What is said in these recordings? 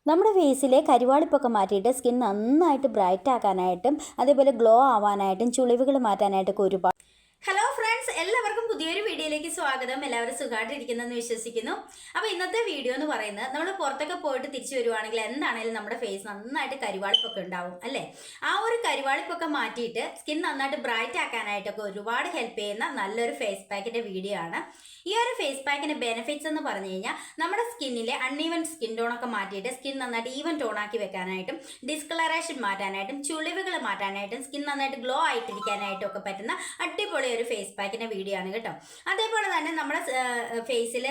നമ്മുടെ ഫേസിലെ കരിവാളിപ്പൊക്കെ മാറ്റിയിട്ട് സ്കിൻ നന്നായിട്ട് ബ്രൈറ്റ് ആക്കാനായിട്ടും അതേപോലെ ഗ്ലോ ആവാനായിട്ടും ചുളിവുകൾ മാറ്റാനായിട്ടൊക്കെ ഒരുപാട്. ഹലോ ഫ്രണ്ട്സ്, എല്ലാവർക്കും പുതിയൊരു വീഡിയോയിലേക്ക് സ്വാഗതം. എല്ലാവരും സുഖമായിട്ടിരിക്കുന്നെന്ന് വിശ്വസിക്കുന്നു. അപ്പോൾ ഇന്നത്തെ വീഡിയോ എന്ന് പറയുന്നത്, നമ്മൾ പുറത്തൊക്കെ പോയിട്ട് തിരിച്ചു വരുവാണെങ്കിൽ എന്താണെങ്കിലും നമ്മുടെ ഫേസ് നന്നായിട്ട് കരിവാളിപ്പൊക്കെ ഉണ്ടാവും അല്ലേ. ആ ഒരു കരിവാളിപ്പൊക്കെ മാറ്റിയിട്ട് സ്കിൻ നന്നായിട്ട് ബ്രൈറ്റ് ആക്കാനായിട്ടൊക്കെ ഒരുപാട് ഹെൽപ്പ് ചെയ്യുന്ന നല്ലൊരു ഫേസ് പാക്കിൻ്റെ വീഡിയോ ആണ്. ഈ ഒരു ഫേസ് പാക്കിൻ്റെ ബെനിഫിറ്റ്സ് എന്ന് പറഞ്ഞു കഴിഞ്ഞാൽ, നമ്മുടെ സ്കിന്നിലെ അൺഈവൻ സ്കിൻ ടോണൊക്കെ മാറ്റിയിട്ട് സ്കിൻ നന്നായിട്ട് ഈവൻ ടോണാക്കി വെക്കാനായിട്ടും ഡിസ്കളറേഷൻ മാറ്റാനായിട്ടും ചുളിവുകൾ മാറ്റാനായിട്ടും സ്കിൻ നന്നായിട്ട് ഗ്ലോ ആയിട്ടിരിക്കാനായിട്ടും ഒക്കെ പറ്റുന്ന അടിപൊളി ഒരു ഫേസ് പാക്കിൻ്റെ വീഡിയോ ആണ് കേട്ടോ. അതേപോലെ തന്നെ നമ്മുടെ ഫേസിൽ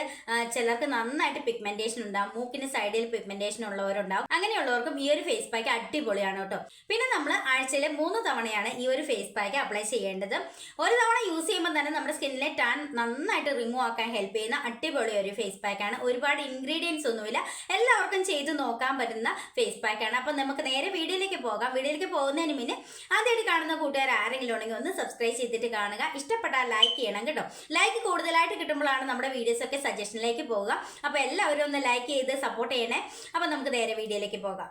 ചിലർക്ക് നന്നായിട്ട് പിഗ്മെന്റേഷൻ ഉണ്ടാവും, മൂക്കിന് സൈഡിൽ പിഗ്മെന്റേഷൻ ഉള്ളവരുണ്ടാവും. അങ്ങനെയുള്ളവർക്കും ഈ ഒരു ഫേസ് പാക്ക് അടിപൊളിയാണ് കേട്ടോ. പിന്നെ നമ്മൾ ആഴ്ചയിൽ 3 തവണയാണ് ഈ ഒരു ഫേസ് പാക്ക് അപ്ലൈ ചെയ്യേണ്ടത്. ഒരു തവണ യൂസ് ചെയ്യുമ്പോൾ തന്നെ നമ്മുടെ സ്കിന്നിലെ ടാൻ നന്നായിട്ട് റിമൂവ് ആക്കാൻ ഹെൽപ്പ് ചെയ്യുന്ന അടിപൊളി ഒരു ഫേസ് പാക്കാണ്. ഒരുപാട് ഇൻഗ്രീഡിയൻസ് ഒന്നുമില്ല, എല്ലാവർക്കും ചെയ്ത് നോക്കാൻ പറ്റുന്ന ഫേസ് പാക്കാണ്. അപ്പം നമുക്ക് നേരെ വീഡിയോയിലേക്ക് പോകാം. വീഡിയോയിലേക്ക് പോകുന്നതിന് മുന്നേ ആദ്യമായിട്ട് കാണുന്ന കൂട്ടുകാർ ആരെങ്കിലും ഉണ്ടെങ്കിൽ ഒന്ന് സബ്സ്ക്രൈബ് ചെയ്തിട്ട് കാണുക. ഇഷ്ടപ്പെട്ടാൽ ലൈക്ക് ചെയ്യണം കേട്ടോ. ലൈക്ക് കൂടുതലായിട്ട് കിട്ടുമ്പോഴാണ് നമ്മുടെ വീഡിയോസൊക്കെ സജഷനിലേക്ക് പോകുക. അപ്പോൾ എല്ലാവരും ഒന്ന് ലൈക്ക് ചെയ്ത് സപ്പോർട്ട് ചെയ്യണേ. അപ്പോൾ നമുക്ക് നേരെ വീഡിയോയിലേക്ക് പോകാം.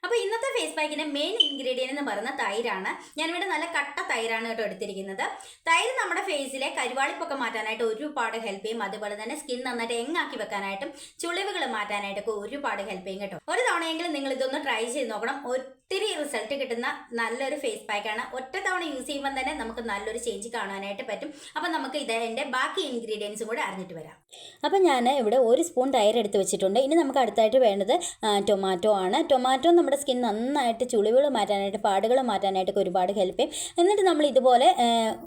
അപ്പോൾ ഇന്നത്തെ ഫേസ് പാക്കിൻ്റെ മെയിൻ ഇൻഗ്രീഡിയൻ്റ് എന്ന് പറയുന്ന തൈരാണ്. ഞാനിവിടെ നല്ല കട്ട തൈരാണ് കേട്ടോ എടുത്തിരിക്കുന്നത്. തൈര് നമ്മുടെ ഫേസിലെ കരിവാളിപ്പൊക്കെ മാറ്റാനായിട്ട് ഒരുപാട് ഹെൽപ്പ് ചെയ്യും. അതുപോലെ തന്നെ സ്കിൻ നന്നായിട്ട് എങ്ങാക്കി വെക്കാനായിട്ടും ചുളിവുകൾ മാറ്റാനായിട്ടൊക്കെ ഒരുപാട് ഹെൽപ്പ് ചെയ്യും കേട്ടോ. ഒരു തവണയെങ്കിലും നിങ്ങൾ ഇതൊന്ന് ട്രൈ ചെയ്ത് നോക്കണം. ഒത്തിരി റിസൾട്ട് കിട്ടുന്ന നല്ലൊരു ഫേസ് പാക്കാണ്. ഒറ്റ തവണ യൂസ് ചെയ്യുമ്പോൾ തന്നെ നമുക്ക് നല്ലൊരു ചേഞ്ച് കാണാനായിട്ട് പറ്റും. അപ്പം നമുക്ക് ഇതിൻ്റെ ബാക്കി ഇൻഗ്രീഡിയൻസും കൂടെ അറിഞ്ഞിട്ട് വരാം. അപ്പം ഞാൻ ഇവിടെ 1 സ്പൂൺ തൈര് എടുത്ത് വെച്ചിട്ടുണ്ട്. ഇനി നമുക്ക് അടുത്തായിട്ട് വേണ്ടത് ടൊമാറ്റോ ആണ്. ടൊമാറ്റോ നമ്മുടെ സ്കിൻ നന്നായിട്ട് ചുളിവുകൾ മാറ്റാനായിട്ട് പാടുകൾ മാറ്റാനായിട്ടൊക്കെ ഒരുപാട് ഹെൽപ്പ് ചെയ്യും. എന്നിട്ട് നമ്മൾ ഇതുപോലെ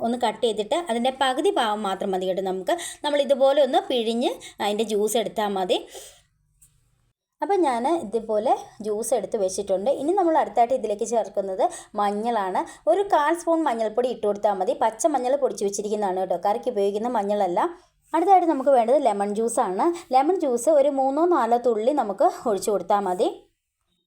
ഒന്ന് കട്ട് ചെയ്തിട്ട് അതിൻ്റെ പകുതി ഭാഗം മാത്രം മതി കേട്ടോ. നമ്മൾ ഇതുപോലെ ഒന്ന് പിഴിഞ്ഞ് അതിൻ്റെ ജ്യൂസ് എടുത്താൽ മതി. അപ്പം ഞാൻ ഇതുപോലെ ജ്യൂസ് എടുത്ത് വെച്ചിട്ടുണ്ട്. ഇനി നമ്മൾ അടുത്തായിട്ട് ഇതിലേക്ക് ചേർക്കുന്നത് മഞ്ഞളാണ്. ഒരു 1/4 സ്പൂൺ മഞ്ഞൾപ്പൊടി ഇട്ട് കൊടുത്താൽ മതി. പച്ച മഞ്ഞൾ പൊടിച്ച് വെച്ചിരിക്കുന്നതാണ് കേട്ടോ, കറിക്ക് ഉപയോഗിക്കുന്ന മഞ്ഞളല്ല. അടുത്തായിട്ട് നമുക്ക് വേണ്ടത് ലെമൺ ജ്യൂസാണ്. ലെമൺ ജ്യൂസ് ഒരു 3-4 തുള്ളി നമുക്ക് ഒഴിച്ചു കൊടുത്താൽ മതി.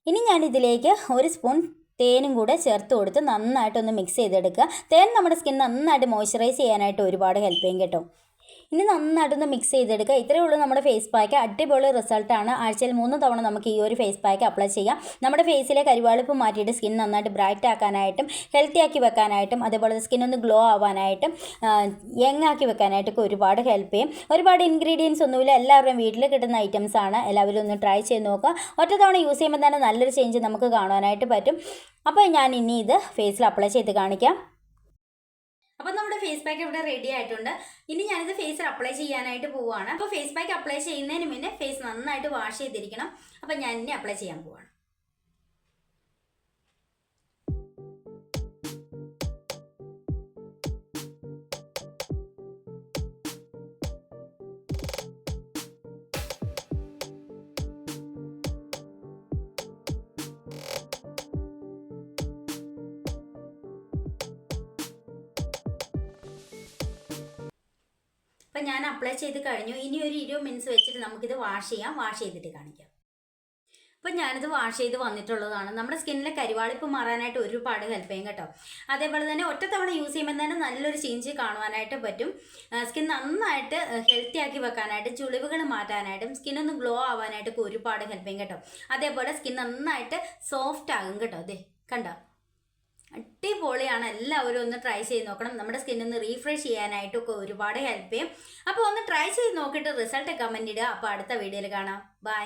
ഇനി ഞാൻ ഇതിലേക്ക് 1 സ്പൂൺ തേനും കൂടെ ചേർത്ത് കൊടുത്ത് നന്നായിട്ടൊന്ന് മിക്സ് ചെയ്തെടുക്കുക. തേൻ നമ്മുടെ സ്കിൻ നന്നായിട്ട് മോയ്സ്ചറൈസ് ചെയ്യാനായിട്ട് ഒരുപാട് ഹെൽപ്പ് ചെയ്യും കേട്ടോ. ഇനി നന്നായിട്ടൊന്ന് മിക്സ് ചെയ്തെടുക്കുക. ഇത്രയേ ഉള്ളൂ നമ്മുടെ ഫേസ് പാക്ക്. അടിപൊളി റിസൾട്ടാണ്. ആഴ്ചയിൽ 3 തവണ നമുക്ക് ഈ ഒരു ഫേസ് പാക്ക് അപ്ലൈ ചെയ്യാം. നമ്മുടെ ഫേസിലെ കരിവാളിപ്പ് മാറ്റിയിട്ട് സ്കിൻ നന്നായിട്ട് ബ്രൈറ്റ് ആക്കാനായിട്ടും ഹെൽത്തി ആക്കി വെക്കാനായിട്ടും അതേപോലെ സ്കിൻ ഒന്ന് ഗ്ലോ ആവാനായിട്ടും യങ് ആക്കി വെക്കാനായിട്ടൊക്കെ ഒരുപാട് ഹെൽപ്പ് ചെയ്യും. ഒരുപാട് ഇൻഗ്രീഡിയൻസ് ഒന്നുമില്ല, എല്ലാവരുടെയും വീട്ടിൽ കിട്ടുന്ന ഐറ്റംസ് ആണ്. എല്ലാവരും ഒന്ന് ട്രൈ ചെയ്ത് നോക്കുക. ഒറ്റ തവണ യൂസ് ചെയ്യുമ്പോൾ തന്നെ നല്ലൊരു ചേഞ്ച് നമുക്ക് കാണാനായിട്ട് പറ്റും. അപ്പോൾ ഞാൻ ഇനി ഇത് ഫേസിൽ അപ്ലൈ ചെയ്ത് കാണിക്കാം. അപ്പോൾ നമ്മുടെ ഫേസ് പാക്ക് ഇവിടെ റെഡി ആയിട്ടുണ്ട്. ഇനി ഞാനിത് ഫേസിൽ അപ്ലൈ ചെയ്യാനായിട്ട് പോവുകയാണ്. അപ്പോൾ ഫേസ് പാക്ക് അപ്ലൈ ചെയ്യുന്നതിന് മുന്നേ ഫേസ് നന്നായിട്ട് വാഷ് ചെയ്തിരിക്കണം. അപ്പോൾ ഞാൻ ഇനി അപ്ലൈ ചെയ്യാൻ പോവാണ്. അപ്പം ഞാൻ അപ്ലൈ ചെയ്ത് കഴിഞ്ഞു. ഇനി ഒരു 20 മിനിറ്റ്സ് വെച്ചിട്ട് നമുക്കിത് വാഷ് ചെയ്യാം. വാഷ് ചെയ്തിട്ട് കാണിക്കാം. അപ്പം ഞാനിത് വാഷ് ചെയ്ത് വന്നിട്ടുള്ളതാണ്. നമ്മുടെ സ്കിന്നിലെ കരിവാളിപ്പ് മാറാനായിട്ട് ഒരുപാട് ഹെൽപ്പ് ചെയ്യും കേട്ടോ. അതേപോലെ തന്നെ ഒറ്റ തവണ യൂസ് ചെയ്യുമ്പോൾ തന്നെ നല്ലൊരു ചേഞ്ച് കാണുവാനായിട്ട് പറ്റും. സ്കിൻ നന്നായിട്ട് ഹെൽത്തി ആക്കി വെക്കാനായിട്ടും ചുളിവുകൾ മാറ്റാനായിട്ടും സ്കിന്നൊന്ന് ഗ്ലോ ആവാനായിട്ടൊക്കെ ഒരുപാട് ഹെൽപ്പ് ചെയ്യും കേട്ടോ. അതേപോലെ സ്കിൻ നന്നായിട്ട് സോഫ്റ്റ് ആകും കേട്ടോ. അതെ കണ്ടോ, അടിപൊളിയാണ്. എല്ലാവരും ഒന്ന് ട്രൈ ചെയ്ത് നോക്കണം. നമ്മുടെ സ്കിന്നൊന്ന് റീഫ്രഷ് ചെയ്യാനായിട്ടൊക്കെ ഒരുപാട് ഹെൽപ്പ് ചെയ്യും. അപ്പോൾ ഒന്ന് ട്രൈ ചെയ്ത് നോക്കിയിട്ട് റിസൾട്ട് കമൻറ്റ് ഇടുക. അപ്പോൾ അടുത്ത വീഡിയോയിൽ കാണാം. ബൈ.